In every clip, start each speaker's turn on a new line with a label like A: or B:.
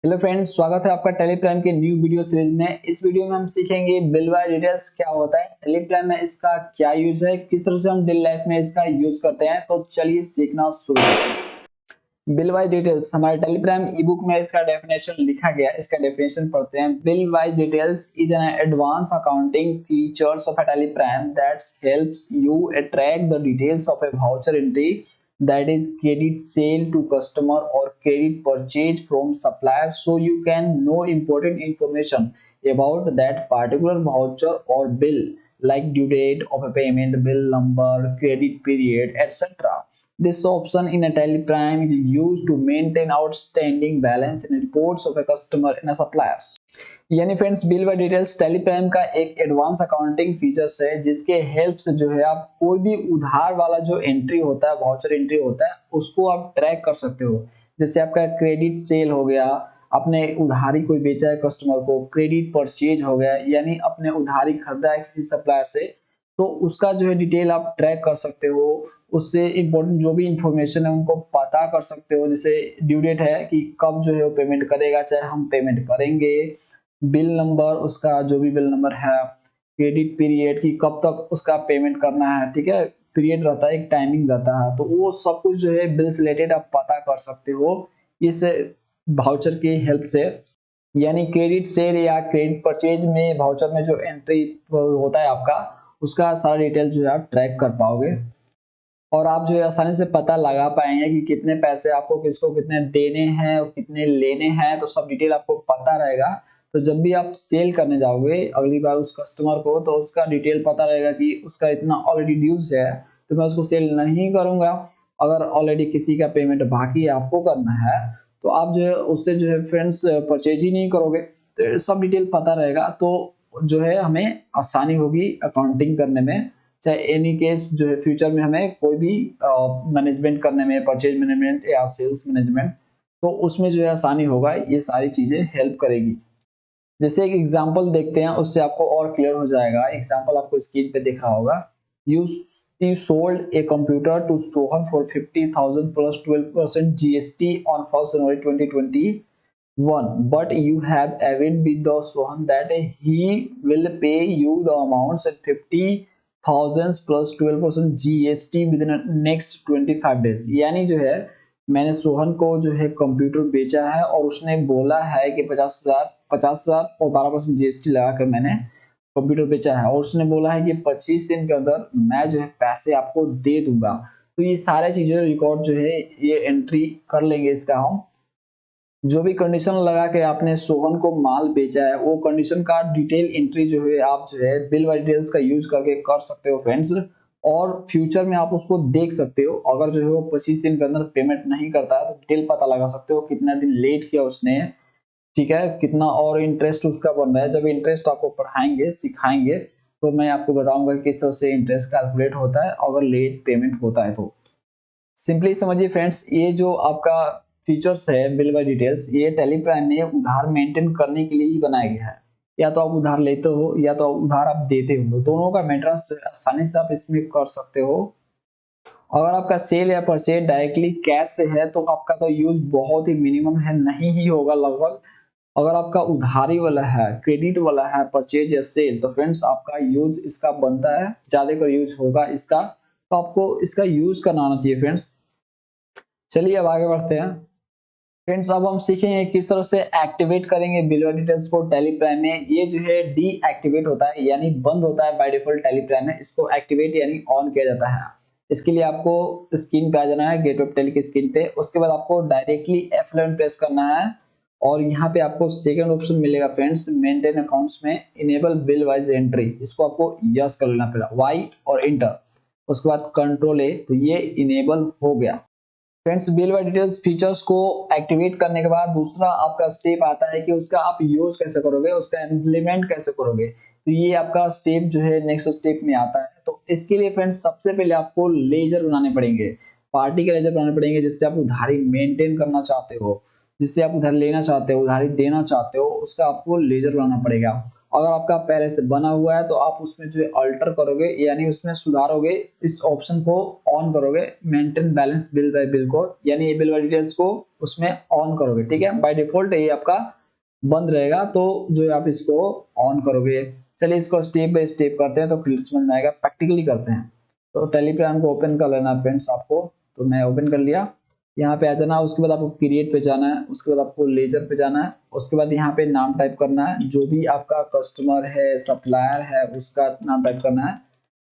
A: Hello friends, स्वागत है आपका टेलीप्राइम के न्यू वीडियो सीरीज में। इस वीडियो में हम सीखेंगे बिल बाय डिटेल्स क्या होता है, टेलीप्राइम में इसका क्या यूज है, किस तरह से हम डेली लाइफ में इसका यूज करते हैं। तो चलिए सीखना शुरू करते हैं। बिल बाय डिटेल्स हमारे टेलीप्राइम ई बुक में इसका डेफिनेशन लिखा गया है। इसका डेफिनेशन पढ़ते हैं। Bill bye details is an advance accounting features of a telegram that helps you track the details of a voucher entry, that is credit sale to customer or credit purchase from supplier, so you can know important information about that particular voucher or bill, like due date of a payment, bill number, credit period, etc. This option in a teleprime is used to maintain outstanding balance in reports of a customer and a suppliers. यानी friends, bill bye details Teleprime का एक advance accounting features है, जिसके help से जो है आप कोई भी उधार वाला जो एंट्री होता है, वाउचर एंट्री होता है, उसको आप ट्रैक कर सकते हो। जैसे आपका क्रेडिट सेल हो गया, अपने उधारी कोई बेचा है कस्टमर को, क्रेडिट परचेज हो गया यानी अपने उधारी खरीदा है किसी सप्लायर से, तो उसका जो है डिटेल आप ट्रैक कर सकते हो। उससे इम्पोर्टेंट जो भी इंफॉर्मेशन है उनको पता कर सकते हो। जैसे ड्यू डेट है कि कब जो है वो पेमेंट करेगा, चाहे हम पेमेंट करेंगे, बिल नंबर, उसका जो भी बिल नंबर है, क्रेडिट पीरियड की कब तक उसका पेमेंट करना है, ठीक है, पीरियड रहता है, एक टाइमिंग रहता है, तो वो सब कुछ जो है बिल से रिलेटेड आप पता कर सकते हो इस वाउचर की हेल्प से। यानी क्रेडिट सेल या क्रेडिट परचेज में वाउचर में जो एंट्री होता है आपका, उसका सारा डिटेल जो है आप ट्रैक कर पाओगे और आप जो है आसानी से पता लगा पाएंगे कि कितने पैसे आपको किसको कितने देने हैं और कितने लेने हैं, तो सब डिटेल आपको पता रहेगा। तो जब भी आप सेल करने जाओगे अगली बार उस कस्टमर को, तो उसका डिटेल पता रहेगा कि उसका इतना ऑलरेडी ड्यूज है, तो मैं उसको सेल नहीं करूंगा। अगर ऑलरेडी किसी का पेमेंट बाकी है, आपको करना है, तो आप जो है उससे जो है फ्रेंड्स परचेज ही नहीं करोगे। तो सब डिटेल पता रहेगा, तो जो है हमें आसानी होगी अकाउंटिंग करने में। चाहे एनी केस जो है फ्यूचर में हमें कोई भी मैनेजमेंट करने में, परचेज मैनेजमेंट या सेल्स मैनेजमेंट, तो उसमें जो है आसानी होगा, ये सारी चीजें हेल्प करेगी। जैसे एक एग्जांपल देखते हैं, उससे आपको और क्लियर हो जाएगा। एग्जांपल आपको स्क्रीन पे दिख रहा होगा। You you sold a computer to Sohan for 50,000 plus 12% GST on 1 January 2021, but you have agreed with the Sohan that he will pay you the amounts at 50,000 plus 12% GST within the next 25 days। यानी जो है मैंने सोहन को जो है computer बेचा है और उसने बोला है कि 50,000 और 12% जीएसटी लगाकर मैंने कंप्यूटर बेचा है, और उसने बोला है कि 25 दिन के अंदर मैं जो है पैसे आपको दे दूंगा। तो ये सारे चीजें रिकॉर्ड जो है ये एंट्री कर लेंगे इसका हम। जो भी कंडीशन लगा के आपने सोहन को माल बेचा है, वो कंडीशन का डिटेल एंट्री जो है आप जो है बिल बाय डिटेल्स का यूज करके कर सकते हो फ्रेंड्स। और फ्यूचर में आप उसको देख सकते हो। अगर जो है वो 25 दिन के अंदर पेमेंट नहीं करता है, तो डिटेल पता लगा सकते हो कितना दिन लेट किया उसने, ठीक है, कितना और इंटरेस्ट उसका बन रहा है। जब इंटरेस्ट आपको पढ़ाएंगे, सिखाएंगे, तो मैं आपको बताऊंगा किस तरह से इंटरेस्ट कैलकुलेट होता है अगर लेट पेमेंट होता है तो। सिंपली समझिए फ्रेंड्स, ये जो आपका फीचर्स है बिल बाय डिटेल्स, ये टेलीप्राइम में उधार मेंटेन करने के लिए ही बनाया गया है। या तो आप उधार लेते हो या तो उधार आप देते हो, तो दोनों का मेंटेनेंस आसानी से आप इसमें कर सकते हो। अगर आपका सेल या परचेज डायरेक्टली कैश से है, तो आपका तो यूज बहुत ही मिनिमम है, नहीं ही होगा लगभग। अगर आपका उधारी वाला है, क्रेडिट वाला है, परचेज या सेल, तो फ्रेंड्स आपका यूज इसका बनता है, ज्यादा का यूज होगा इसका, तो आपको इसका यूज करना आना चाहिए फ्रेंड्स। चलिए अब आगे बढ़ते हैं। फ्रेंड्स, अब हम सीखेंगे किस तरह से एक्टिवेट करेंगे बिल बाय डिटेल्स को टेलीप्राइम में। ये जो है डीएक्टिवेट होता है, यानी बंद होता है बाय डिफॉल्ट टेलीप्राइम में। इसको एक्टिवेट यानी ऑन किया जाता है। इसके लिए आपको स्क्रीन पे आ जाना है, गेटवे टेली की स्क्रीन पे। उसके बाद आपको डायरेक्टली F11 प्रेस करना है और यहाँ पे आपको सेकंड ऑप्शन मिलेगा फ्रेंड्स, मेंटेन अकाउंट्स में इनेबल बिल वाइज एंट्री। इसको आपको यस कर लेना पड़ेगा, वाई और इंटर। उसके बाद कंट्रोल ए, तो ये इनेबल हो गया। Friends, bill bye details features को एक्टिवेट करने के बाद दूसरा आपका स्टेप आता है कि उसका आप यूज कैसे करोगे, उसका इम्प्लीमेंट कैसे करोगे। तो ये आपका स्टेप जो है नेक्स्ट स्टेप में आता है। तो इसके लिए फ्रेंड्स सबसे पहले आपको लेजर बनाने पड़ेंगे, पार्टी के लेजर बनाने पड़ेंगे, जिससे आप उधारी मेंटेन करना चाहते हो। जिससे आप उधार लेना चाहते हो, उधारी देना चाहते हो, उसका आपको लेजर बनाना पड़ेगा। अगर आपका पहले से बना हुआ है तो आप उसमें जो है अल्टर करोगे, यानी उसमें सुधारोगे, इस ऑप्शन को ऑन करोगे, maintain balance bill bye bill को, यानी ये बिल बाय डिटेल्स को उसमें ऑन करोगे। ठीक है, बाय डिफॉल्ट ये आपका बंद रहेगा, तो जो है आप इसको ऑन करोगे। चलिए इसको स्टेप बाय स्टेप करते हैं तो क्लियर समझ में आएगा, प्रैक्टिकली करते हैं। तो टेलीग्राम को ओपन कर लेना फ्रेंड्स आपको। तो मैं ओपन कर लिया, यहाँ पे आ जाना, उसके बाद आपको क्रिएट पे जाना है, उसके बाद आपको लेजर पे जाना है, उसके बाद यहाँ पे नाम टाइप करना है, जो भी आपका कस्टमर है, सप्लायर है, उसका नाम टाइप करना है।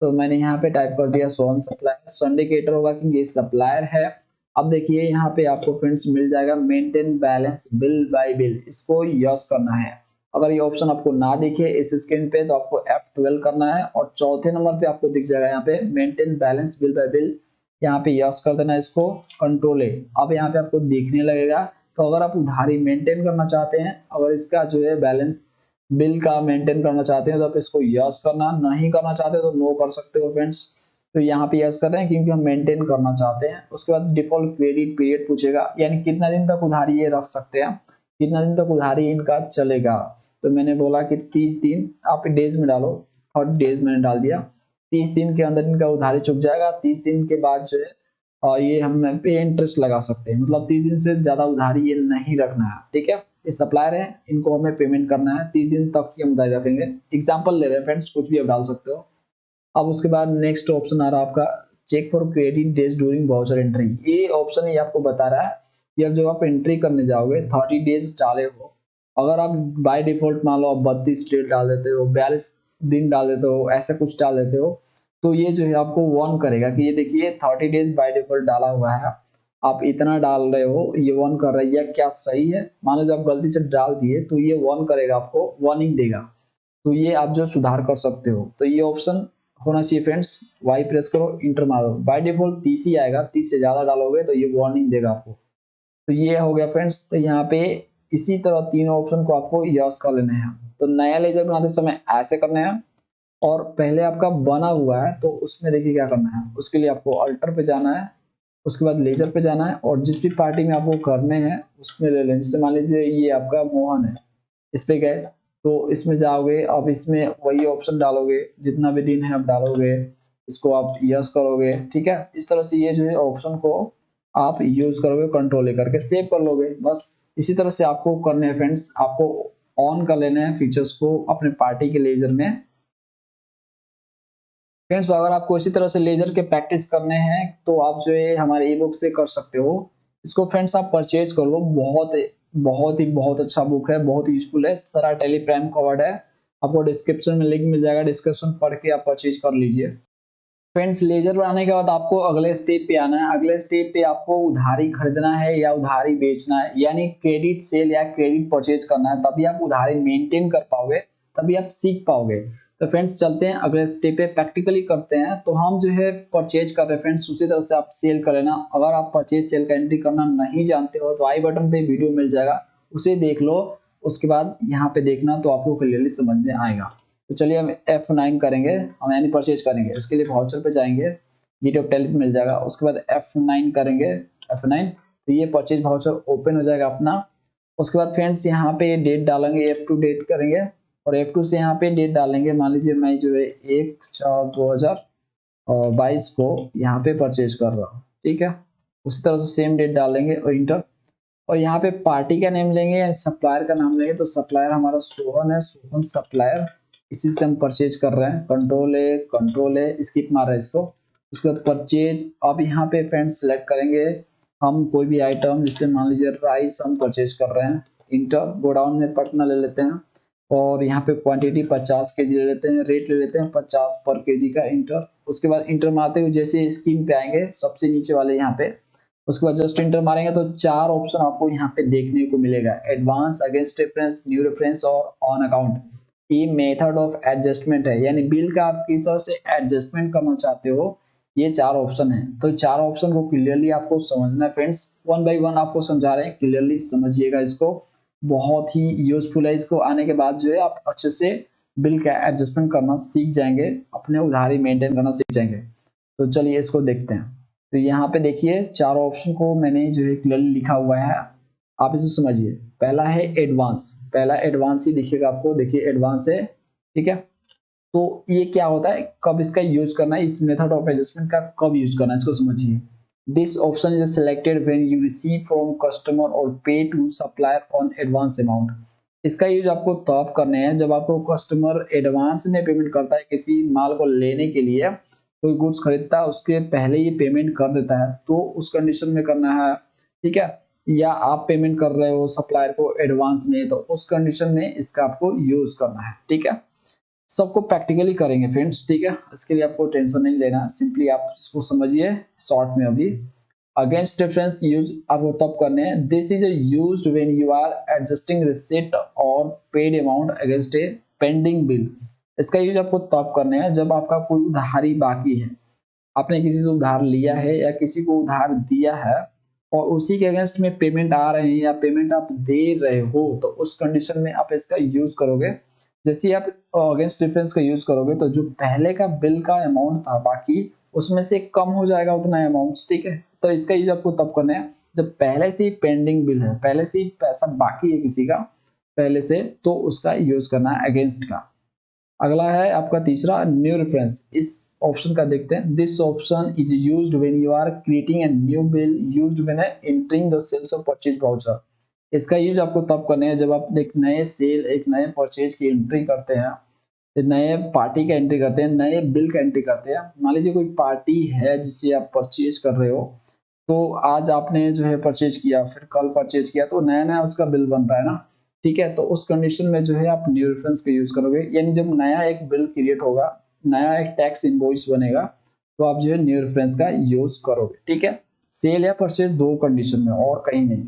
A: तो मैंने यहाँ पे टाइप कर दिया सोन सप्लायर, संडिकेटर होगा क्योंकि ये सप्लायर है। अब देखिए यहाँ पे आपको फ्रेंड्स मिल जाएगा maintain balance bill bye bill, इसको यस करना है। अगर ये ऑप्शन आपको ना दिखे इस स्क्रीन पे तो आपको F12 करना है, और चौथे नंबर पे आपको दिख जाएगा यहाँ पे maintain balance bill bye bill, यहाँ पे यस कर देना इसको, कंट्रोल ए। अब यहाँ पे आपको दिखने लगेगा। तो अगर आप उधारी मेंटेन करना चाहते हैं, अगर इसका जो है बैलेंस बिल का मेंटेन करना चाहते हैं तो आप इसको यस करना, नहीं करना चाहते तो नो कर सकते हो फ्रेंड्स। तो यहाँ पे यस कर रहे हैं क्योंकि हम मेंटेन करना चाहते हैं। उसके बाद डिफॉल्ट क्रेडिट पीरियड पूछेगा, यानी कितना दिन तक उधारी ये रख सकते हैं, कितना दिन तक उधारी इनका चलेगा। तो मैंने बोला कि 30 दिन, आप डेज में डालो, 30 डेज मैंने डाल दिया। 30 दिन के अंदर इनका उधारी चुक जाएगा। 30 दिन के बाद जो है और ये हम पे इंटरेस्ट लगा सकते हैं, मतलब 30 दिन से ज्यादा उधारी ये नहीं रखना है। ठीक है, ये सप्लायर है, इनको हमें पेमेंट करना है, 30 दिन तक ही हम उधारी रखेंगे। एग्जाम्पल ले रहे हैं फ्रेंड्स, कुछ भी आप डाल सकते हो। अब उसके बाद नेक्स्ट ऑप्शन आ रहा है आपका check for credit days during voucher entry. ये ऑप्शन ये आपको बता रहा है कि अब जब आप एंट्री करने जाओगे 30 डेज डाले हो, अगर आप बाय डिफॉल्ट मान लो आप 32 डेट डाल देते हो, 42 दिन डाल देते हो, ऐसा कुछ डाल देते हो, तो ये जो है आपको वार्न करेगा कि ये देखिए 30 डेज बाय डिफॉल्ट डाला हुआ है, आप इतना डाल रहे हो, ये वार्न कर रहा है, यह क्या सही है? मान लो जब आप गलती से डाल दिए तो ये वार्न करेगा, आपको वार्निंग देगा। तो ये आप जो सुधार कर सकते हो। तो ये ऑप्शन होना चाहिए फ्रेंड्स, वाई प्रेस करो, इंटर मारो, बाय डिफॉल्ट 30 ही आएगा, 30 से ज्यादा डालोगे तो ये वार्निंग देगा आपको। तो ये हो गया फ्रेंड्स। तो यहाँ पे इसी तरह तीनों ऑप्शन को आपको यस कर लेने हैं। तो नया लेजर बनाते समय ऐसे करने हैं, और पहले आपका बना हुआ है तो उसमें देखिए क्या करना है। उसके लिए आपको अल्टर पे जाना है, उसके बाद लेजर पे जाना है, और जिस भी पार्टी में आपको करने हैं उसमें ले लें। जैसे मान लीजिए ये आपका मोहन है, इस पे गए तो इसमें जाओगे, अब इसमें वही ऑप्शन डालोगे, जितना भी दिन है आप डालोगे, इसको आप यस करोगे। ठीक है, इस तरह से ये जो है ऑप्शन को आप यूज करोगे, कंट्रोल लेकर के सेव कर लोगे। बस इसी तरह से आपको करने हैं फ्रेंड्स, आपको ऑन कर लेने हैं फीचर्स को अपने पार्टी के लेजर में। फ्रेंड्स अगर आपको इसी तरह से लेजर के प्रैक्टिस करने हैं तो आप जो है हमारे ई बुक से कर सकते हो। इसको फ्रेंड्स आप परचेज कर लो, बहुत अच्छा बुक है, बहुत यूजफुल है, सारा टेलीग्राम कवर्ड है। आपको डिस्क्रिप्शन में लिंक मिल जाएगा, डिस्क्रिप्शन पढ़ के आप परचेज कर लीजिए। फ्रेंड्स लेजर बनाने के बाद आपको अगले स्टेप पे आना है। अगले स्टेप पे आपको उधारी खरीदना है या उधारी बेचना है, यानी क्रेडिट सेल या क्रेडिट परचेज करना है, तभी आप उधारी मेंटेन कर पाओगे, तभी आप सीख पाओगे। तो फ्रेंड्स चलते हैं अगले स्टेप पे, प्रैक्टिकली करते हैं। तो हम जो है परचेज कर रहे हैं फ्रेंड्स, उसी तरह से आप सेल कर लेना। अगर आप परचेज सेल का एंट्री करना नहीं जानते हो तो आई बटन पे वीडियो मिल जाएगा, उसे देख लो, उसके बाद यहाँ पे देखना तो आपको क्लियरली समझ में आएगा। तो चलिए हम F9 करेंगे, हम यानी परचेज करेंगे। इसके लिए वाउचर पे जाएंगे, वीडियो टेलीप मिल जाएगा, उसके बाद F9 करेंगे, F9। तो ये परचेज वाउचर ओपन हो जाएगा अपना। उसके बाद फ्रेंड्स यहाँ पे डेट डालेंगे, F2 डेट करेंगे, और F2 से यहाँ पे डेट डालेंगे। मान लीजिए मैं जो है 1/4/2022 को यहाँ पे परचेज कर रहा हूँ। ठीक है, उसी तरह से सेम डेट डालेंगे और इंटर। और यहाँ पे पार्टी का नेम लेंगे या सप्लायर का नाम लेंगे। तो सप्लायर हमारा सोहन है, सोहन सप्लायर, इसी से हम परचेज कर रहे हैं। कंट्रोल ए स्किप मार रहे हैं इसको। उसके बाद परचेज, अब यहाँ पे फ्रेंड्स सेलेक्ट करेंगे हम कोई भी आइटम, जिससे मान लीजिए राइस हम परचेज कर रहे हैं, इंटर। गोडाउन में पटना ले लेते हैं, और यहाँ पे क्वांटिटी 50 केजी ले लेते हैं, रेट ले लेते हैं 50 पर केजी का, इंटर। उसके बाद इंटर मारते हुए जैसे स्क्रीन पे आएंगे सबसे नीचे वाले यहाँ पे, उसके बाद जस्ट इंटर मारेंगे तो 4 ऑप्शन आपको यहाँ पे देखने को मिलेगा, advance, against reference, new reference और ऑन अकाउंट। ये मेथड ऑफ एडजस्टमेंट है, यानी बिल का आप किस तरह से एडजस्टमेंट करना चाहते हो, ये 4 ऑप्शन है। तो 4 ऑप्शन को क्लियरली आपको समझना है फ्रेंड्स, वन बाय वन आपको समझा रहे हैं, क्लियरली समझिएगा इसको, बहुत ही यूजफुल है। इसको आने के बाद जो है आप अच्छे से बिल का एडजस्टमेंट करना सीख जाएंगे, अपने उधारी मेंटेन करना सीख जाएंगे। तो चलिए इसको देखते हैं। तो यहाँ पे देखिए 4 ऑप्शन को मैंने जो है क्लियरली लिखा हुआ है। आप इसे समझिए। पहला है एडवांस, पहला एडवांस ही दिखेगा आपको, देखिए एडवांस है, ठीक है। तो ये क्या होता है, कब इसका यूज करना है, इस मेथड ऑफ एडजस्टमेंट का कब यूज करना है इसको समझिए। This option is selected when you receive from customer और pay to supplier on advance amount. इसका यूज आपको तब करने हैं जब आपको कस्टमर एडवांस में पेमेंट करता है किसी माल को लेने के लिए, कोई गुड्स खरीदता है उसके पहले ये पेमेंट कर देता है, तो उस कंडीशन में करना है, ठीक है। या आप पेमेंट कर रहे हो सप्लायर को एडवांस में, तो उस कंडीशन में इसका आपको यूज करना है, ठीक है। सबको प्रैक्टिकली करेंगे फ्रेंड्स, ठीक है, इसके लिए आपको टेंशन नहीं लेना, सिंपली आप इसको समझिए शॉर्ट में। अभी अगेंस्ट डिफरेंस यूज आपको तब करने हैं, this is used when you are adjusting receipt और paid amount against a pending bill. इसका यूज आपको तब करने हैं जब आपका कोई उधारी बाकी है, आपने किसी से उधार लिया है या किसी को उधार दिया है और उसी के अगेंस्ट में पेमेंट आ रहे हैं या पेमेंट आप दे रहे हो, तो उस कंडीशन में आप इसका यूज करोगे। जैसे आप अगेंस्ट डिफरेंस का यूज करोगे तो जो पहले का बिल का अमाउंट था बाकी, उसमें से कम हो जाएगा उतना अमाउंट, ठीक है। तो इसका यूज आपको तब करना है जब पहले से ही पेंडिंग बिल है, पहले से ही पैसा बाकी है किसी का पहले से, तो उसका यूज करना है अगेंस्ट का। अगला है आपका तीसरा न्यू रेफरेंस, इस ऑप्शन का देखते हैं। This option is used when you are creating a new bill used when entering the sales और परचेज वाउचर। इसका यूज आपको तब करना है जब आप एक नए सेल, एक नए परचेज की एंट्री करते हैं, नए पार्टी का एंट्री करते हैं, नए बिल का एंट्री करते हैं। मान लीजिए कोई पार्टी है जिसे आप परचेज कर रहे हो, तो आज आपने जो है परचेज किया, फिर कल परचेज किया, तो नया नया उसका बिल बन रहा है ना, ठीक है। तो उस कंडीशन में जो है आप न्यू रेफरेंस का यूज करोगे, यानी जब नया एक बिल क्रिएट होगा, नया एक टैक्स इनवॉइस बनेगा, तो आप जो है न्यू रेफरेंस का यूज करोगे, ठीक है। सेल या परचेज दो कंडीशन में, और कहीं नहीं।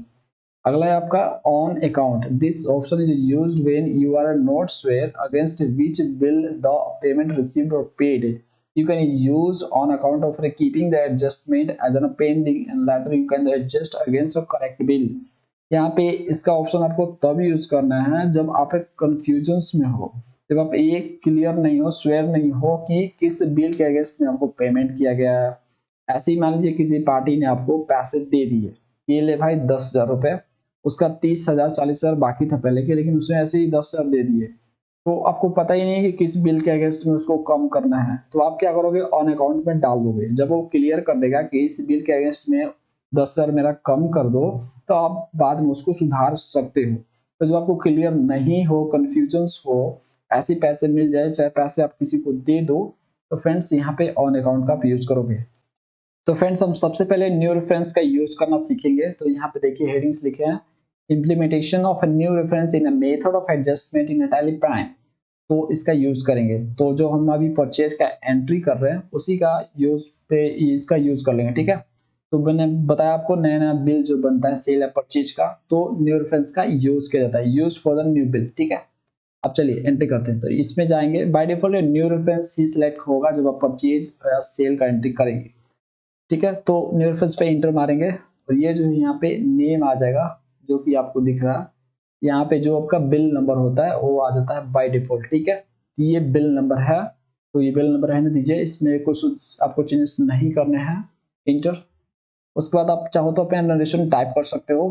A: अगला है आपका on account, this option is used when you are not sure against which bill the payment received और paid. You can use on account of keeping the adjustment as a pending and later you can adjust against a correct bill। यहाँ पे इसका option आपको तब use करना है जब आप एक कंफ्यूजन में हो, जब आप ये क्लियर नहीं हो, श्योर नहीं हो कि किस बिल के अगेंस्ट में आपको पेमेंट किया गया है। ऐसे ही मान लीजिए किसी पार्टी ने आपको पैसे दे दिए, ये ले भाई 10,000 रुपए, उसका 30,000 40,000 बाकी था पहले के, लेकिन उसने ऐसे ही 10,000 दे दिए, तो आपको पता ही नहीं कि किस बिल के अगेंस्ट में उसको कम करना है, तो आप क्या करोगे, ऑन अकाउंट में डाल दोगे। जब वो क्लियर कर देगा कि इस बिल के अगेंस्ट में 10,000 मेरा कम कर दो, तो आप बाद में उसको सुधार सकते हो। तो जब आपको क्लियर नहीं हो, कंफ्यूजन हो, ऐसे पैसे मिल जाए चाहे पैसे आप किसी को दे दो, तो फ्रेंड्स यहाँ पे ऑन अकाउंट का आप यूज करोगे। तो फ्रेंड्स हम सबसे पहले न्यू रेफरेंस का यूज करना सीखेंगे। तो यहाँ पे देखिए हेडिंग्स लिखे हैं, implementation of a new reference in a method of adjustment in tally prime. तो इसका यूज करेंगे, तो जो हम अभी परचेज का एंट्री कर रहे हैं उसी का यूज पे इसका यूज कर लेंगे, ठीक है। तो मैंने बताया आपको नया नया बिल जो बनता है सेल या परचेज का, तो न्यू रेफरेंस का यूज किया जाता है, use for the new bill, ठीक है। अब चलिए एंट्री करते हैं, तो इसमें जाएंगे, by default new reference he select होगा जब आप परचेज या सेल का एंट्री करेंगे, ठीक है। तो न्यू रेफरेंस पे इंटर मारेंगे और ये जो है यहाँ पे नेम आ जाएगा जो कि आपको दिख रहा है, यहाँ पे जो आपका बिल नंबर होता है वो आ जाता है बाय डिफॉल्ट, ठीक है। तो ये बिल नंबर है, तो ये बिल नंबर रहने दीजिए, इसमें कुछ आपको चेंजेस नहीं करने हैं, इंटर। उसके बाद आप चाहो तो अपना नरेशन टाइप कर सकते हो।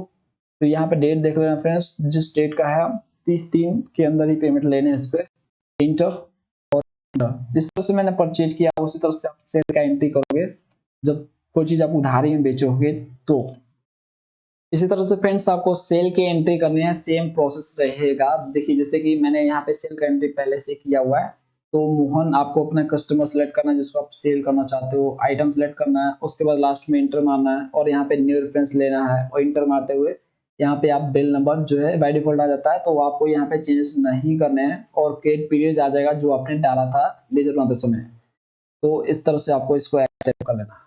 A: तो यहाँ पे डेट देख लेना फ्रेंड्स, जिस डेट का है 30/3 के अंदर ही पेमेंट लेने हैं, इस पे इंटर। जिस तरह से मैंने परचेज किया उसी तरह से आप सेल का एंट्री करोगे जब कोई चीज आप उधारी में बेचोगे। तो इसी तरह से फ्रेंड्स आपको सेल की एंट्री करनी है, सेम प्रोसेस रहेगा। देखिए जैसे कि मैंने यहाँ पे सेल का एंट्री पहले से किया हुआ है, तो मोहन आपको अपना कस्टमर सेलेक्ट करना है जिसको आप सेल करना चाहते हो, आइटम सेलेक्ट करना है, उसके बाद लास्ट में इंटर मारना है और यहाँ पे न्यू रेफरेंस लेना है, और इंटर मारते हुए यहाँ पे आप बिल नंबर जो है बाय डिफॉल्ट आ जाता है, तो आपको यहाँ पे चेंजेस नहीं करने हैं और क्रेडिट पीरियड आ जाएगा जो आपने डाला था लेजर बनाते समय। तो इस तरह से आपको इसको एक्सेप्ट कर लेना।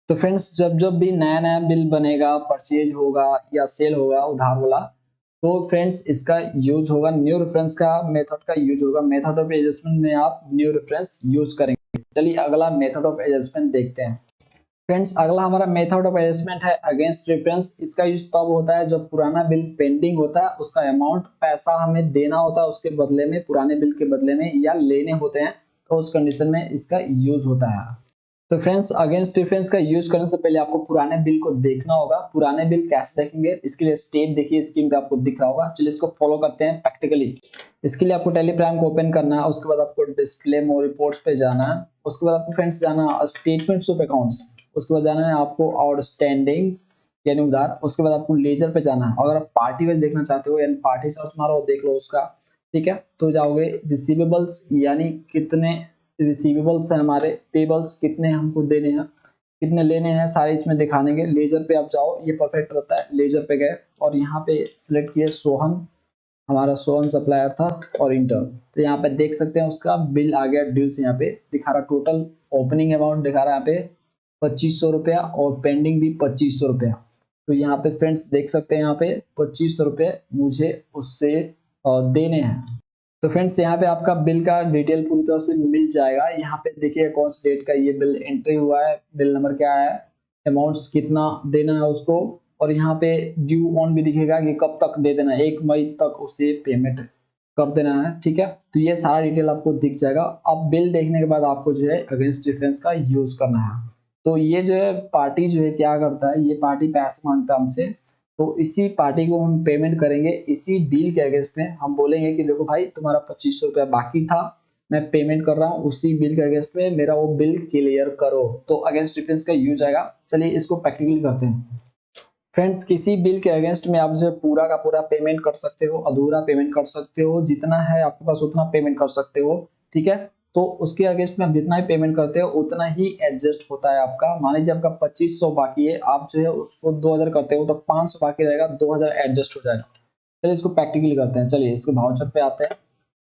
A: तो फ्रेंड्स जब जब भी नया नया बिल बनेगा, परचेज होगा या सेल होगा उधार वाला, तो फ्रेंड्स इसका यूज होगा, न्यू रेफरेंस का मेथड का यूज होगा। मेथड ऑफ एडजस्टमेंट में आप न्यू रेफरेंस यूज करेंगे। चलिए अगला मेथड ऑफ एडजस्टमेंट देखते हैं। फ्रेंड्स अगला हमारा मेथड ऑफ एडजस्टमेंट है अगेंस्ट रेफरेंस। इसका यूज तब होता है जब पुराना बिल पेंडिंग होता है, उसका अमाउंट पैसा हमें देना होता है उसके बदले में, पुराने बिल के बदले में, या लेने होते हैं, तो उस कंडीशन में इसका यूज होता है। तो फ्रेंड्स अगेंस्ट डिफरेंस का यूज करने से पहले आपको पुराने बिल को देखना होगा। पुराने बिल कैसे देखेंगे, इसके लिए स्टेट देखिए, स्क्रीन पे आपको दिख रहा होगा। चलिए इसको फॉलो करते हैं प्रैक्टिकली। इसके लिए आपको टेलीग्राम को ओपन करना है, उसके बाद आपको डिस्प्ले मोर रिपोर्ट्स पे जाना है, उसके बाद आपको फ्रेंड्स जाना है स्टेटमेंट्स ऑफ अकाउंट्स, उसके बाद जाना है आपको आउटस्टैंडिंग्स यानी उधार, उसके बाद आपको लेजर पे जाना है। अगर आप पार्टी वाइज देखना चाहते हो यानी पार्टी सर्च मारो और देख लो उसका, ठीक है, तो जाओगे रिसीवेबल्स यानी कितने रिसीवेबल्स है हमारे, पेबल्स कितने हमको देने हैं, कितने लेने हैं, सारे इसमें दिखा देंगे। लेजर पे आप जाओ, ये परफेक्ट रहता है। लेजर पे गए और यहाँ पे सिलेक्ट किए सोहन, हमारा सोहन सप्लायर था और इंटर। तो यहाँ पे देख सकते हैं उसका बिल आ गया, ड्यूज यहाँ पे दिखा रहा, टोटल ओपनिंग अमाउंट दिखा रहा है यहाँ पे 2500 रुपया और पेंडिंग भी 2500 रुपया। तो यहाँ पे फ्रेंड्स देख सकते हैं यहाँ पे 2500 रुपये मुझे उससे देने हैं। तो फ्रेंड्स यहाँ पे आपका बिल का डिटेल पूरी तरह से मिल जाएगा। यहाँ पे देखिए कौन सी डेट का ये बिल एंट्री हुआ है, बिल नंबर क्या है, अमाउंट्स कितना देना है उसको, और यहाँ पे ड्यू ऑन भी दिखेगा कि कब तक दे देना है, 1 मई तक उसे पेमेंट कर देना है, ठीक है। तो ये सारा डिटेल आपको दिख जाएगा। अब बिल देखने के बाद आपको जो है अगेंस्ट डिफरेंस का यूज करना है। तो ये जो है पार्टी जो है क्या करता है, ये पार्टी पैसे मांगता है हमसे, तो इसी पार्टी को हम पेमेंट करेंगे। इसी बिल के अगेंस्ट में हम बोलेंगे कि देखो भाई तुम्हारा 2500 रुपया बाकी था, मैं पेमेंट कर रहा हूँ, उसी बिल के अगेंस्ट में मेरा वो बिल क्लियर करो। तो अगेंस्ट डिफरेंस का यूज आएगा। चलिए इसको प्रैक्टिकली करते हैं। फ्रेंड्स किसी बिल के अगेंस्ट में आप जो है पूरा का पूरा पेमेंट कर सकते हो, अधूरा पेमेंट कर सकते हो, जितना है आपके पास उतना पेमेंट कर सकते हो, ठीक है। तो उसके अगेंस्ट में आप जितना ही पेमेंट करते हो उतना ही एडजस्ट होता है आपका। मान लीजिए आपका 2500 बाकी है, आप जो है उसको 2000 करते हो तो 500 बाकी रहेगा, 2000 एडजस्ट हो जाएगा। चलिए इसको प्रैक्टिकली करते हैं। चलिए इसको वाउचर पे आते हैं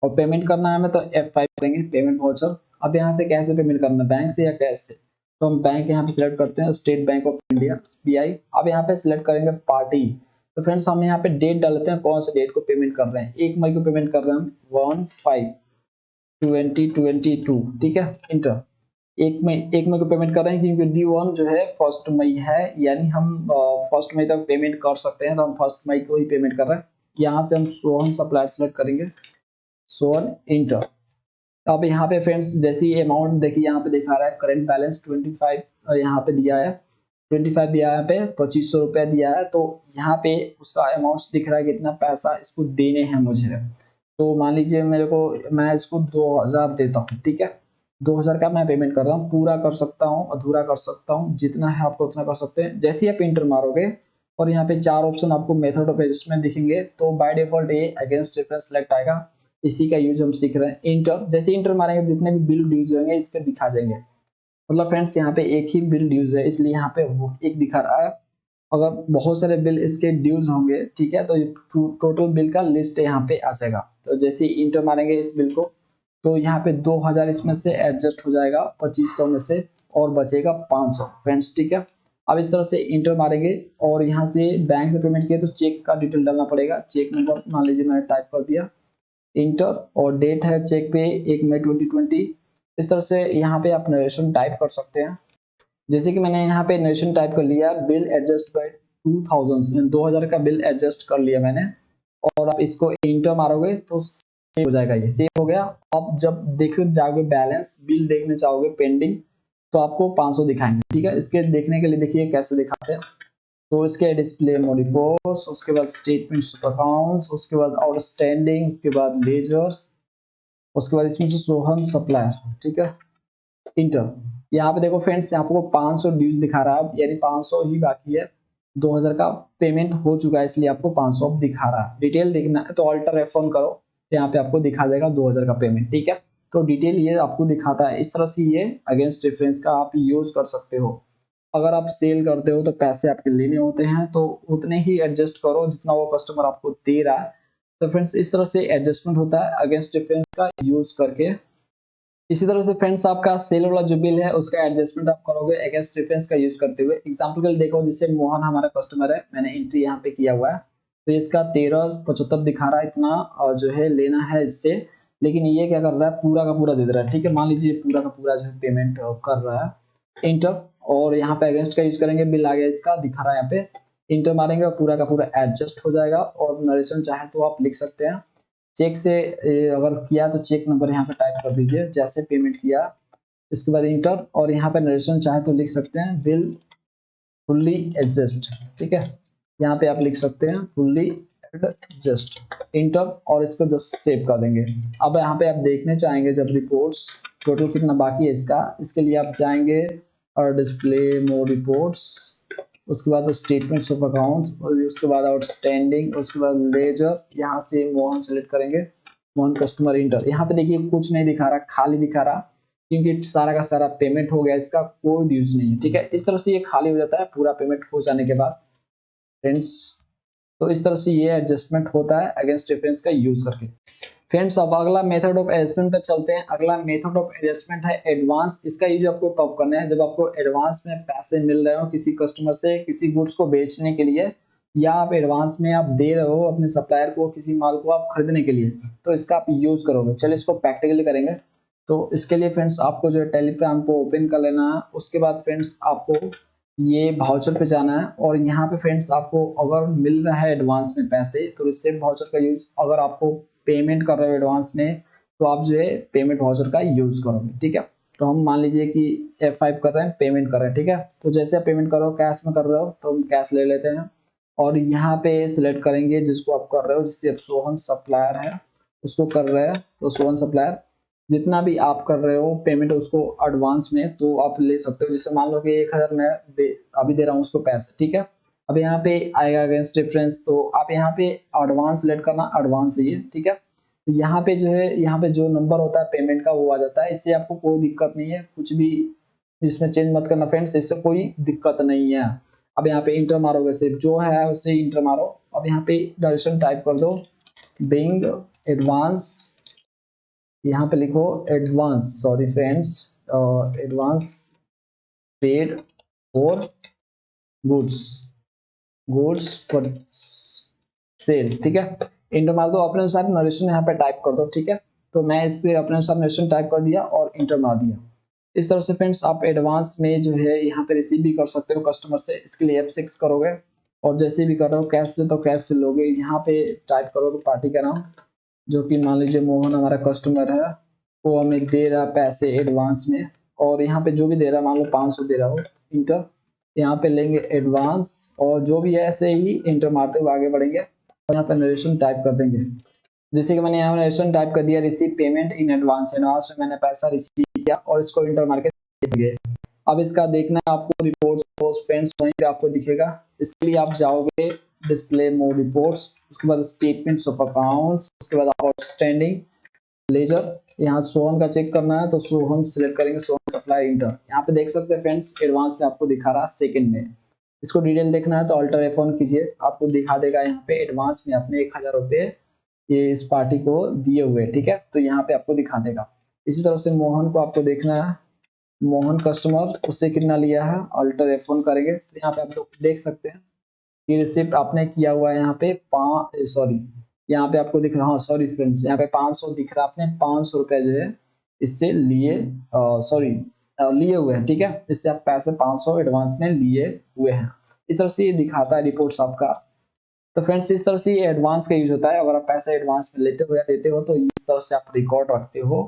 A: और पेमेंट करना है हमें, तो F5 करेंगे, पेमेंट वाउचर। अब यहाँ से कैसे पेमेंट करना है, बैंक से या कैश से, तो हम बैंक यहाँ पे सिलेक्ट करते हैं, state bank of India SBI। अब यहाँ पे सिलेक्ट करेंगे पार्टी। तो फ्रेंड्स हम यहाँ पे डेट डालते हैं, कौन से डेट को पेमेंट कर रहे हैं, 1 मई को पेमेंट कर रहे हैं हम 1/5/2022, ठीक है, इंटर। 1 मई को पेमेंट कर रहे हैं क्योंकि ड्यू ऑन जो है 1 मई है, यानी हम 1 मई तक पेमेंट कर सकते हैं, तो हम 1 मई को ही पेमेंट कर रहे हैं। यहाँ से हम सोहन सप्लायर सेलेक्ट करेंगे, सोहन, इंटर। अब यहाँ पे फ्रेंड्स जैसे ही अमाउंट देखिए यहाँ पे दिखा रहा है करंट बैलेंस 25 यहाँ पे दिया है, 25 दिया है, यहाँ पे 2500 रुपया दिया है। तो यहाँ पे उसका अमाउंट दिख रहा है कितना पैसा इसको देने हैं मुझे। तो मान लीजिए मेरे को, मैं इसको 2000 देता हूँ, ठीक है, 2000 का मैं पेमेंट कर रहा हूँ। पूरा कर सकता हूँ, अधूरा कर सकता हूँ, जितना है आपको उतना कर सकते हैं। जैसे ही आप इंटर मारोगे और यहाँ पे 4 ऑप्शन आपको मेथड ऑफ एडजस्टमेंट दिखेंगे, तो बाय डिफॉल्ट ये अगेंस्ट डिफरेंस सेलेक्ट आएगा। इसी का यूज हम सीख रहे हैं। इंटर, जैसे इंटर मारेंगे जितने भी बिल ड्यूज होंगे इसके दिखा जाएंगे। मतलब फ्रेंड्स यहाँ पे एक ही बिल ड्यूज है इसलिए यहाँ पे वो एक दिखा रहा है। अगर बहुत सारे बिल इसके ड्यूज होंगे, ठीक है, तो टोटल बिल का लिस्ट यहाँ पे आ जाएगा। तो जैसे इंटर मारेंगे इस बिल को, तो यहाँ पे 2000 इसमें से एडजस्ट हो जाएगा 2500 में से, और बचेगा 500 फ्रेंड्स, ठीक है। अब इस तरह से इंटर मारेंगे और यहाँ से बैंक से पेमेंट किया तो चेक का डिटेल डालना पड़ेगा। चेक नंबर मान लीजिए मैंने टाइप कर दिया, इंटर, और डेट है चेक पे 1 मई 2020। इस तरह से यहाँ पे आप नरेशन टाइप कर सकते हैं। जैसे कि मैंने यहाँ पे नरेशन टाइप कर लिया, बिल एडजस्ट बाय 2000 का बिल एडजस्ट कर लिया मैंने, और आप इसको इंटर मारोगे तो सेव हो जाएगा। ये सेव हो गया। अब जब देख जाओगे बैलेंस, बिल देखने चाहोगे पेंडिंग, तो आपको 500 दिखाएंगे, ठीक है। इसके देखने के लिए देखिए कैसे दिखाते हैं। तो इसके डिस्प्ले मोड रिपोर्ट्स, उसके बाद स्टेटमेंट्स ऑफ अकाउंट्स, उसके बाद आउटस्टैंडिंग, उसके बाद लेजर, उसके बाद इसमें से सोहन सप्लायर, ठीक है, इंटर। यहाँ पे देखो फ्रेंड्स आपको 500 ड्यूज दिखा रहा है, यानी 500 ही बाकी है। 2000 का पेमेंट हो चुका है इसलिए आपको 500 दिखा रहा है। डिटेल देखना है तो ऑल्टर F1 करो, तो यहाँ पे आपको दिखा जाएगा 2000 का पेमेंट, ठीक है। तो डिटेल ये आपको दिखाता है। इस तरह से ये अगेंस्ट डिफरेंस का आप यूज कर सकते हो। अगर आप सेल करते हो तो पैसे आपके लेने होते हैं, तो उतने ही एडजस्ट करो जितना वो कस्टमर आपको दे रहा है। तो फ्रेंड्स इस तरह से एडजस्टमेंट होता है अगेंस्ट डिफरेंस का यूज करके। इसी तरह से फ्रेंड्स आपका सेल वाला जो बिल है उसका एडजस्टमेंट आप करोगे अगेंस्ट डिफरेंस का यूज करते हुए। एग्जांपल के लिए देखो, जैसे मोहन हमारा कस्टमर है, मैंने एंट्री यहाँ पे किया हुआ है, तो इसका 1375 दिखा रहा है, इतना जो है लेना है इससे। लेकिन ये क्या कर रहा है, पूरा का पूरा दे दे रहा है, ठीक है। मान लीजिए पूरा का पूरा जो है पेमेंट कर रहा है, इंटर, और यहाँ पे अगेंस्ट का यूज करेंगे, बिल आ गया इसका, दिखा रहा है यहाँ पे, इंटर मारेंगे और पूरा का पूरा एडजस्ट हो जाएगा। और नरेशन चाहे तो आप लिख सकते हैं। चेक से अगर किया तो चेक नंबर यहाँ पे टाइप कर दीजिए, जैसे पेमेंट किया इसके बाद इंटर, और यहाँ पे नरेशन चाहे तो लिख सकते हैं बिल फुल्ली एडजस्ट, ठीक है, यहाँ पे आप लिख सकते हैं फुल्ली एडजस्ट, इंटर, और इसको जस्ट सेव कर देंगे। अब यहाँ पे आप देखने चाहेंगे जब रिपोर्ट्स टोटल कितना बाकी है इसका, इसके लिए आप जाएंगे और डिस्प्ले मोर रिपोर्ट्स, उसके बाद स्टेटमेंट्स ऑफ अकाउंट्स, और उसके बाद आउटस्टैंडिंग, उसके बाद लेजर, यहाँ से मोहन सेलेक्ट करेंगे, मोहन कस्टमर, इंटर। यहाँ पे देखिए कुछ नहीं दिखा रहा, खाली दिखा रहा, क्योंकि सारा का सारा पेमेंट हो गया, इसका कोई ड्यूज नहीं है, ठीक है। इस तरह से ये खाली हो जाता है पूरा पेमेंट हो जाने के बाद फ्रेंड्स। तो इस तरह से ये एडजस्टमेंट होता है अगेंस्ट रेफरेंस का यूज करके। फ्रेंड्स अब अगला मेथड ऑफ एडजस्टमेंट पे चलते हैं। अगला मेथड ऑफ एडजस्टमेंट है एडवांस। इसका यूज आपको तब करना है जब आपको एडवांस में पैसे मिल रहे हो किसी कस्टमर से किसी गुड्स को बेचने के लिए, या आप एडवांस में आप दे रहे हो अपने सप्लायर को किसी माल को आप खरीदने के लिए, तो इसका आप यूज करोगे। चलिए इसको प्रैक्टिकली करेंगे। तो इसके लिए फ्रेंड्स आपको जो है टेलीग्राम को ओपन कर लेना है। उसके बाद फ्रेंड्स आपको ये वाउचर पे जाना है, और यहाँ पे फ्रेंड्स आपको अगर मिल रहा है एडवांस में पैसे तो रिसीप्ट वाउचर का यूज, अगर आपको पेमेंट कर रहे हो एडवांस में तो आप जो है पेमेंट वाउचर का यूज करोगे, ठीक है। तो हम मान लीजिए कि F5 कर रहे हैं, पेमेंट कर रहे हैं, ठीक है। तो जैसे आप पेमेंट कर रहे हो कैश में कर रहे हो तो हम कैश ले लेते हैं, और यहाँ पे सिलेक्ट करेंगे जिसको आप कर रहे हो, जिससे सोहन सप्लायर है उसको कर रहे हैं, तो सोहन सप्लायर जितना भी आप कर रहे हो पेमेंट उसको एडवांस में तो आप ले सकते हो। जैसे मान लो कि 1000 मैं अभी दे रहा हूँ उसको पैसे, ठीक है। अब यहाँ पे आएगा अगेंस्ट डिफरेंस, तो आप यहाँ पे एडवांस सेलेक्ट करना, एडवांस है ये, ठीक है। तो यहाँ पे जो है यहाँ पे जो नंबर होता है पेमेंट का वो आ जाता है, इससे आपको कोई दिक्कत नहीं है, कुछ भी इसमें चेंज मत करना फ्रेंड्स, इससे कोई दिक्कत नहीं है। अब यहाँ पे इंटर मारोगे, सिर्फ जो है उसे इंटर मारो। अब यहाँ पे डायरेक्शन टाइप कर दो बिंग एडवांस, यहाँ पे लिखो advance, sorry friends, advance paid for goods, goods for sale, ठीक है। इंटर मार दो, अपने अनुसार नरेशन यहाँ पे टाइप कर दो, ठीक है। तो मैं इससे अपने अनुसार नरेशन टाइप कर दिया और इंटर मार दिया। इस तरह से फ्रेंड्स आप एडवांस में जो है यहाँ पे रिसीव भी कर सकते हो कस्टमर से। इसके लिए F6 करोगे, और जैसे भी कर रहे हो कैश से तो कैश से लोगे। यहाँ पे टाइप करोगे पार्टी का नाम, जो कि मान लीजिए मोहन हमारा कस्टमर है, वो हमें दे रहा पैसे एडवांस में, और यहाँ पे जो भी दे रहा मान लो 500 दे रहा हो, इंटर। यहाँ पे लेंगे एडवांस, और जो भी है ऐसे ही इंटर मारते हुए आगे बढ़ेंगे, और यहाँ पे नरेशन टाइप कर देंगे। जैसे कि मैंने यहाँ नरेशन टाइप कर दिया, receive payment in advance, advance में मैंने पैसा रिसीव किया, और इसको इंटर मार के देंगे। अब इसका देखना है आपको रिपोर्ट्स फ्रेंड्स वहीं पे आपको दिखेगा। इसके लिए आप जाओगे डिस्प्ले मोर रिपोर्ट्स, उसके बाद स्टेटमेंट्स ऑफ अकाउंट्स, उसके बाद आउटस्टैंडिंग, लेजर, यहाँ सोहन का चेक करना है तो सोहन सिलेक्ट करेंगे, सोहन सप्लाई, इंटर। यहाँ पे देख सकते हैं फ्रेंड्स एडवांस में आपको दिखा रहा है सेकंड में। इसको डिटेल देखना है तो अल्टर F1 कीजिए, आपको दिखा देगा यहाँ पे एडवांस में आपने 1000 रुपये ये इस पार्टी को दिए हुए, ठीक है। तो यहाँ पे आपको दिखा देगा। इसी तरह से मोहन को आपको देखना है, मोहन कस्टमर उससे कितना लिया है, अल्टर F1 करेंगे तो यहाँ पे आप देख सकते हैं कि रिसिप्ट आपने किया हुआ है यहाँ पे सॉरी यहाँ पे आपको दिख रहा, हाँ सॉरी फ्रेंड्स यहाँ पे 500 दिख रहा है, आपने 500 रुपए जो है इससे लिए सॉरी लिए हुए हैं, ठीक है। इससे आप पैसे 500 एडवांस में लिए हुए हैं। इस तरह से ये दिखाता है रिपोर्ट्स आपका। तो फ्रेंड्स इस तरह से ये एडवांस का यूज होता है। अगर आप पैसे एडवांस में लेते हो या देते हो तो इस तरह से आप रिकॉर्ड रखते हो।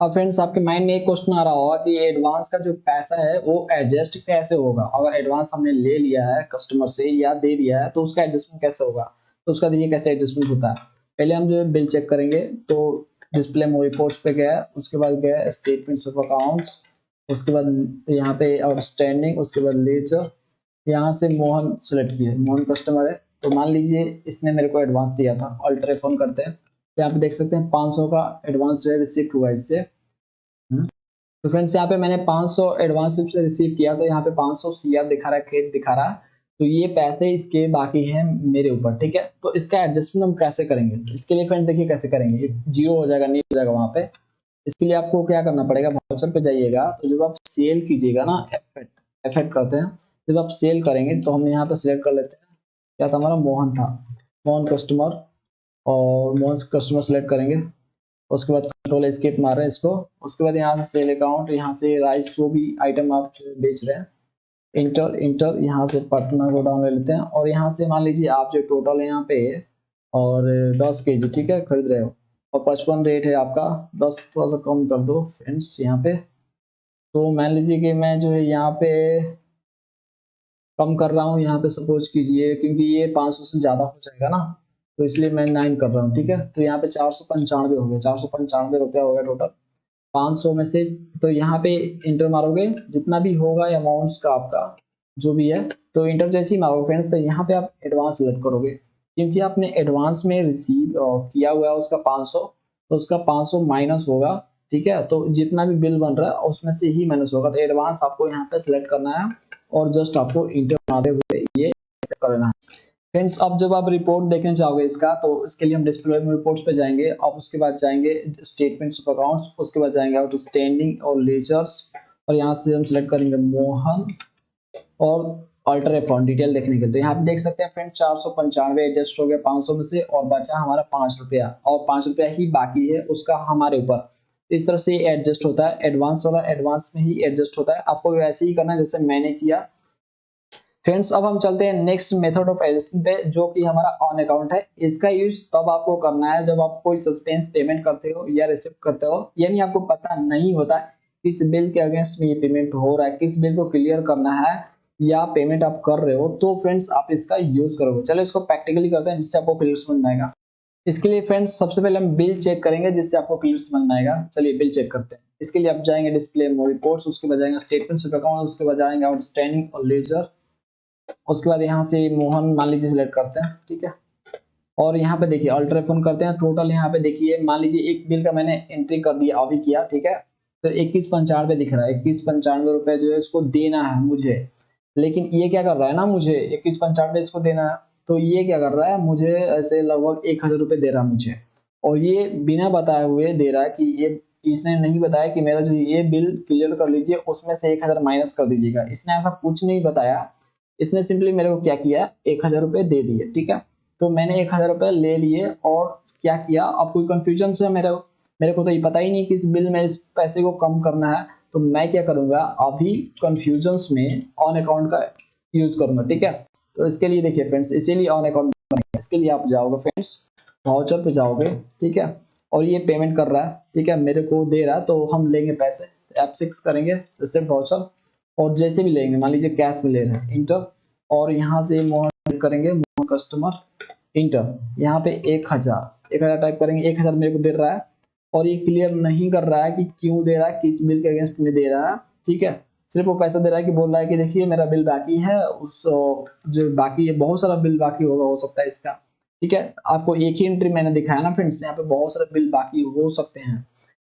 A: अब फ्रेंड्स आपके माइंड में एक क्वेश्चन आ रहा होगा कि एडवांस का जो पैसा है वो एडजस्ट कैसे होगा। अगर एडवांस हमने ले लिया है कस्टमर से या दे दिया है तो उसका एडजस्टमेंट कैसे होगा। तो उसका देखिए कैसे एडजस्टमेंट होता है। पहले हम जो है बिल चेक करेंगे, तो डिस्प्ले मोर रिपोर्ट्स पे गया, उसके बाद गया स्टेटमेंट्स ऑफ अकाउंट्स, उसके बाद यहाँ पे आउटस्टैंडिंग, उसके बाद लेजर, यहाँ से मोहन सेलेक्ट किया, मोहन कस्टमर है। तो मान लीजिए इसने मेरे को एडवांस दिया था, अल्टर F1 करते हैं, यहाँ पे देख सकते हैं 500 का एडवांस जो है रिसीव हुआ इससे। तो फ्रेंड्स यहाँ पे मैंने 500 एडवांस से रिसीव किया, तो यहाँ पे 500 CR दिखा रहा है, क्रेडिट दिखा रहा है, तो ये पैसे इसके बाकी हैं मेरे ऊपर, ठीक है। तो इसका एडजस्टमेंट हम कैसे करेंगे, तो इसके लिए फ्रेंड्स देखिए कैसे करेंगे, ये जीरो हो जाएगा, नहीं हो जाएगा वहां पे। इसके लिए आपको क्या करना पड़ेगा, वाउचर पे जाइएगा, तो जब आप सेल कीजिएगा ना, इफेक्ट करते हैं, जब आप सेल करेंगे तो हम यहाँ पे सिलेक्ट कर लेते हैं, क्या था हमारा मोहन था, मोहन कस्टमर, और मोहन कस्टमर सेलेक्ट करेंगे। उसके बाद कंट्रोल एस्केप मार रहे हैं इसको। उसके बाद यहाँ से सेल अकाउंट, यहाँ से राइस जो भी आइटम आप बेच रहे हैं, इंटर इंटर, यहाँ से पटना को डाउन ले लेते हैं, और यहाँ से मान लीजिए आप जो टोटल है यहाँ पे और 10 kg, ठीक है, खरीद रहे हो, और 55 रेट है आपका, 10 थोड़ा सा कम कर दो फ्रेंड्स यहाँ पे, तो मान लीजिए कि मैं जो है यहाँ पे कम कर रहा हूँ, यहाँ पे सपोज कीजिए, क्योंकि ये 500 से ज़्यादा हो जाएगा ना, तो इसलिए मैं 9 कर रहा हूँ। ठीक है, तो यहाँ पे 495 हो गया, 495 रुपया हो गया टोटल 500 में से। तो यहाँ पे इंटर मारोगे, जितना भी होगा अमाउंट्स का आपका जो भी है, तो इंटर जैसे ही मारोगे फ्रेंड्स, तो यहाँ पे आप एडवांस सेलेक्ट करोगे, क्योंकि आपने एडवांस में रिसीव किया हुआ है उसका 500, तो उसका 500 माइनस होगा। ठीक है, तो जितना भी बिल बन रहा है उसमें से ही माइनस होगा, तो एडवांस आपको यहाँ पे सिलेक्ट करना है और जस्ट आपको इंटर मारते हुए ये करना है। फ्रेंड्स, अब जब आप रिपोर्ट देखने चाहोगे इसका, तो इसके लिए हम डिस्प्ले में रिपोर्ट्स पे जाएंगे, अब उसके बाद जाएंगे स्टेटमेंट्स ऑफ अकाउंट्स, उसके बाद जाएंगे आउटस्टैंडिंग और लेजर्स, और यहाँ से हम सिलेक्ट करेंगे मोहन और अल्टर फंड डिटेल देखने के लिए। तो यहाँ पे देख सकते हैं फ्रेंड 495 एडजस्ट हो गया 500 में से, और बचा हमारा 5 रुपया, और 5 रुपया ही बाकी है उसका हमारे ऊपर। इस तरह से एडजस्ट होता है, एडवांस वाला एडवांस में ही एडजस्ट होता है। आपको वैसे ही करना है जैसे मैंने किया। फ्रेंड्स, अब हम चलते हैं नेक्स्ट मेथड ऑफ एडजस्टमेंट पे, जो कि हमारा ऑन अकाउंट है। इसका यूज तब आपको करना है जब आप कोई सस्पेंस पेमेंट करते हो या रिसीव करते हो, यानी आपको पता नहीं होता किस बिल के अगेंस्ट में ये पेमेंट हो रहा है, किस बिल को क्लियर करना है या पेमेंट आप कर रहे हो, तो फ्रेंड्स आप इसका यूज करोगे। चलो इसको प्रैक्टिकली करते हैं जिससे आपको क्लियर समझ में आएगा। इसके लिए फ्रेंड्स सबसे पहले हम बिल चेक करेंगे जिससे आपको क्लियर समझ में आएगा। चलिए बिल चेक करते हैं। इसके लिए आप जाएंगे डिस्प्ले मोर रिपोर्ट्स, उसके बाद जाएंगे स्टेटमेंट्स ऑफ अकाउंट, उसके बाद जाएंगे आउटस्टैंडिंग और लेजर, उसके बाद यहाँ से मोहन मान लीजिए सिलेक्ट करते हैं। ठीक है, और यहाँ पे देखिए अल्टर फोन करते हैं। टोटल यहाँ पे देखिए मान लीजिए एक बिल का मैंने एंट्री कर दिया, अभी किया। ठीक है, तो 2195 दिख रहा है, 2195 रुपए जो है इसको देना है मुझे, लेकिन ये क्या कर रहा है ना, मुझे 2195 इसको देना है, तो ये क्या कर रहा है, मुझे ऐसे लगभग 1000 रुपये दे रहा है मुझे, और ये बिना बताए हुए दे रहा है कि ये, इसने नहीं बताया कि मेरा जो ये बिल क्लियर कर लीजिए उसमें से 1000 माइनस कर दीजिएगा, इसने ऐसा कुछ नहीं बताया। इसने सिंपली मेरे को क्या किया, 1000 रुपये दे दिए। ठीक है, तो मैंने 1000 रुपये ले लिए और क्या किया, अब कोई कंफ्यूजन से मेरे को तो ये पता ही नहीं कि इस बिल में इस पैसे को कम करना है, तो मैं क्या करूंगा, अभी कंफ्यूजन्स में ऑन अकाउंट का यूज करूंगा। ठीक है, तो इसके लिए देखिए फ्रेंड्स, इसीलिए ऑन अकाउंट बनेगा। इसके लिए आप जाओगे फ्रेंड्स वाउचर पे जाओगे। ठीक है, और ये पेमेंट कर रहा है, ठीक है, मेरे को दे रहा है, तो हम लेंगे पैसे, F6 करेंगे रिसिप्ट वाउचर, और जैसे भी लेंगे मान लीजिए कैश में ले रहे हैं, इंटर, और यहाँ से मोहन करेंगे, मोहन कस्टमर, इंटर, यहाँ पे 1000 टाइप करेंगे। 1000 मेरे को दे रहा है, और ये क्लियर नहीं कर रहा है कि क्यों दे रहा है, किस बिल के अगेंस्ट में दे रहा है। ठीक है, सिर्फ वो पैसा दे रहा है कि बोल रहा है कि देखिए मेरा बिल बाकी है, उस जो बाकी है, बहुत सारा बिल बाकी होगा, हो सकता है इसका। ठीक है, आपको एक ही एंट्री मैंने दिखाया ना फ्रेंड्स, यहाँ पे बहुत सारे बिल बाकी हो सकते हैं,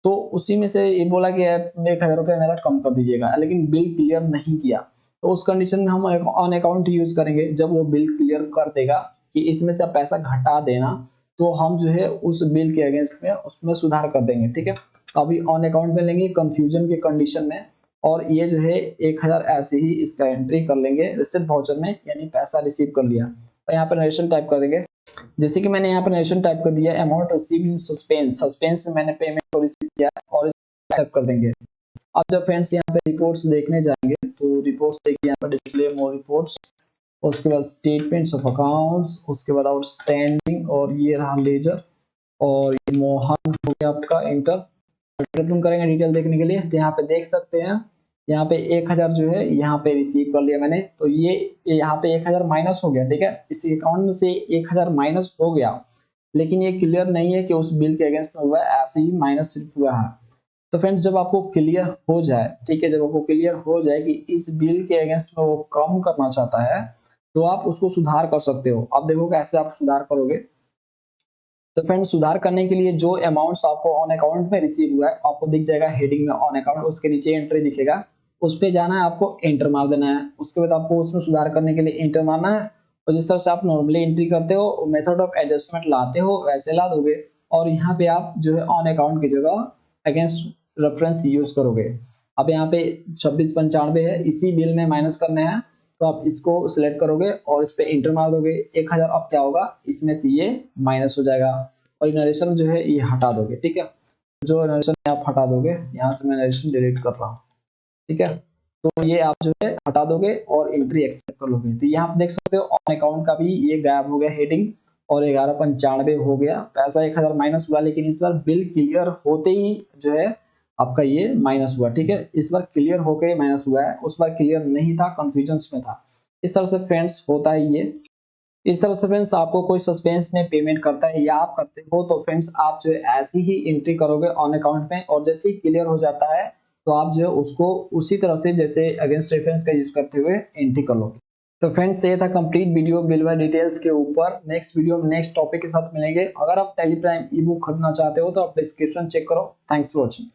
A: तो उसी में से ये बोला कि 1000 रुपये मेरा कम कर दीजिएगा, लेकिन बिल क्लियर नहीं किया, तो उस कंडीशन में हम ऑन अकाउंट यूज करेंगे। जब वो बिल क्लियर कर देगा कि इसमें से पैसा घटा देना, तो हम जो है उस बिल के अगेंस्ट में उसमें सुधार कर देंगे। ठीक है, अभी ऑन अकाउंट में लेंगे कंफ्यूजन के कंडीशन में, और ये जो है 1000 ऐसे ही इसका एंट्री कर लेंगे रिसिप्ट वाउचर में, यानी पैसा रिसीव कर लिया, और यहाँ पर नरेशन टाइप कर देंगे। जैसे कि मैंने यहाँ पर नरेशन टाइप कर दिया, amount receive in suspense, suspense में मैंने पेमेंट को रिसीव किया, और टाइप कर देंगे। अब जब फ्रेंड्स यहाँ पे रिपोर्ट्स देखने जाएंगे, तो रिपोर्ट्स देखिए यहाँ पर डिस्प्ले मोर रिपोर्ट्स, उसके बाद स्टेटमेंट्स ऑफ अकाउंट्स, उसके बाद आउटस्टैंडिंग, और ये रहा लेजर, और ये मोहन हो गया आपका इंटर। करेंगे डिटेल देखने के लिए, तो यहाँ पे देख सकते हैं, यहाँ पे 1000 जो है यहाँ पे रिसीव कर लिया मैंने, तो ये यहाँ पे 1000 माइनस हो गया। ठीक है, इस अकाउंट में से 1000 माइनस हो गया, लेकिन ये क्लियर नहीं है कि उस बिल के अगेंस्ट में हुआ है, ऐसे ही माइनस सिर्फ हुआ है। तो फ्रेंड्स जब आपको क्लियर हो जाए, ठीक है, जब आपको क्लियर हो जाए कि इस बिल के अगेंस्ट में वो कम करना चाहता है, तो आप उसको सुधार कर सकते हो। अब देखो कैसे आप सुधार करोगे। तो फ्रेंड्स सुधार करने के लिए जो अमाउंट्स आपको ऑन अकाउंट में रिसीव हुआ है, आपको दिख जाएगा हेडिंग में ऑन अकाउंट, उसके नीचे एंट्री दिखेगा, उस पे जाना है, आपको एंटर मार देना है। उसके बाद आपको उसमें सुधार करने के लिए एंटर मारना है, और जिस तरह से आप नॉर्मली एंट्री करते हो, मेथड ऑफ एडजस्टमेंट लाते हो, वैसे ला दोगे, और यहाँ पे आप जो है ऑन अकाउंट की जगह अगेंस्ट रेफरेंस यूज करोगे। अब यहाँ पे 2695 है, इसी बिल में माइनस करने हैं, तो आप इसको सिलेक्ट करोगे और इस पे इंटर मार दोगे। 1000 अब क्या होगा, इसमें से ये माइनस हो जाएगा, और नरेशन जो है ये हटा दोगे। ठीक है, जो नरेशन आप हटा दोगे, यहाँ से मैं नरेशन डिलीट कर रहा हूँ। ठीक है, तो ये आप जो है हटा दोगे और एंट्री एक्सेप्ट कर लोगे। तो यहाँ आप देख सकते हो ऑन अकाउंट का भी ये गायब हो गया हेडिंग, और 1195 हो गया, पैसा 1000 माइनस हुआ, लेकिन इस बार बिल क्लियर होते ही जो है आपका ये माइनस हुआ, ठीक है। इस बार क्लियर होके माइनस हुआ है, उस बार क्लियर नहीं था, कंफ्यूजन में था। इस तरह से फ्रेंड्स होता है ये। इस तरह से फ्रेंड्स आपको कोई सस्पेंस में पेमेंट करता है या आप करते हो तो फ्रेंड्स आप जो है ऐसी ही एंट्री करोगे ऑन अकाउंट में, और जैसे ही क्लियर हो जाता है तो आप जो है उसको उसी तरह से जैसे अगेंस्ट रेफरेंस का यूज करते हुए एंट्री कर लोगे। तो फ्रेंड्स ये था कंप्लीट वीडियो बिलवा डिटेल्स के ऊपर। नेक्स्ट वीडियो में नेक्स्ट टॉपिक के साथ मिलेंगे। अगर आप टेलीग्राम ई बुक खरीदना चाहते हो तो आप डिस्क्रिप्शन चेक करो। Thanks for watching.